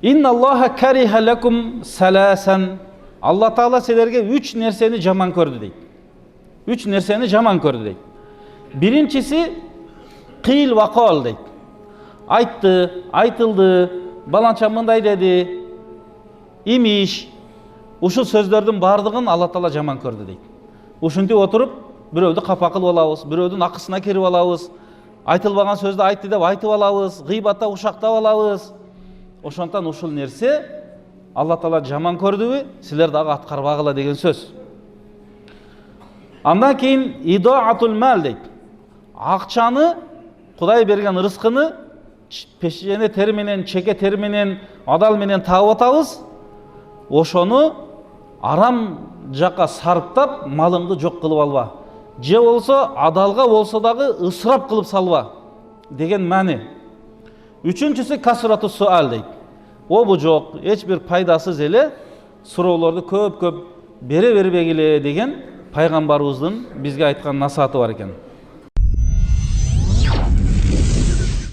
İnnallaha kariha lekum salasan. Allah Taala sizlerge 3 nerseni jaman gördü deydi. 3 nerseni jaman gördü deydi. Birincisi qil va qol deydi. Aytdı, aytıldı, balança mınday dedi, imiş. Uşul сөздөрдүн бардыгын Алла Таала жаман көрдү дейт. Ушинтип отуруп, бирөөдү капа кылып алабыз, бирөөдүн акысына кирип алабыз, айтылбаган сөздү айтты деп айтып алабыз, гыйбатта ушактап алабыз. Ошондон ушул нерсе Алла Таала жаман көрдүбү, силер дагы аткарбагыла деген сөз. Андан кийин идаатул мал дейт. Акчаны, Кудай берген рызкыны пешене тери менен, чеке тери менен, адал менен таап атабыз. Ошону арам жака сарптап, малыңды жок кылып алба. Же болсо адалга болсо дагы ысырап кылып салба деген мани. Үчүнчүсү касрату суал дейт. Обу жок, эч бир пайдасыз эле суроолорду көп бере бербегиле деген пайгамбарыбыздын бизге айткан насааты бар экен.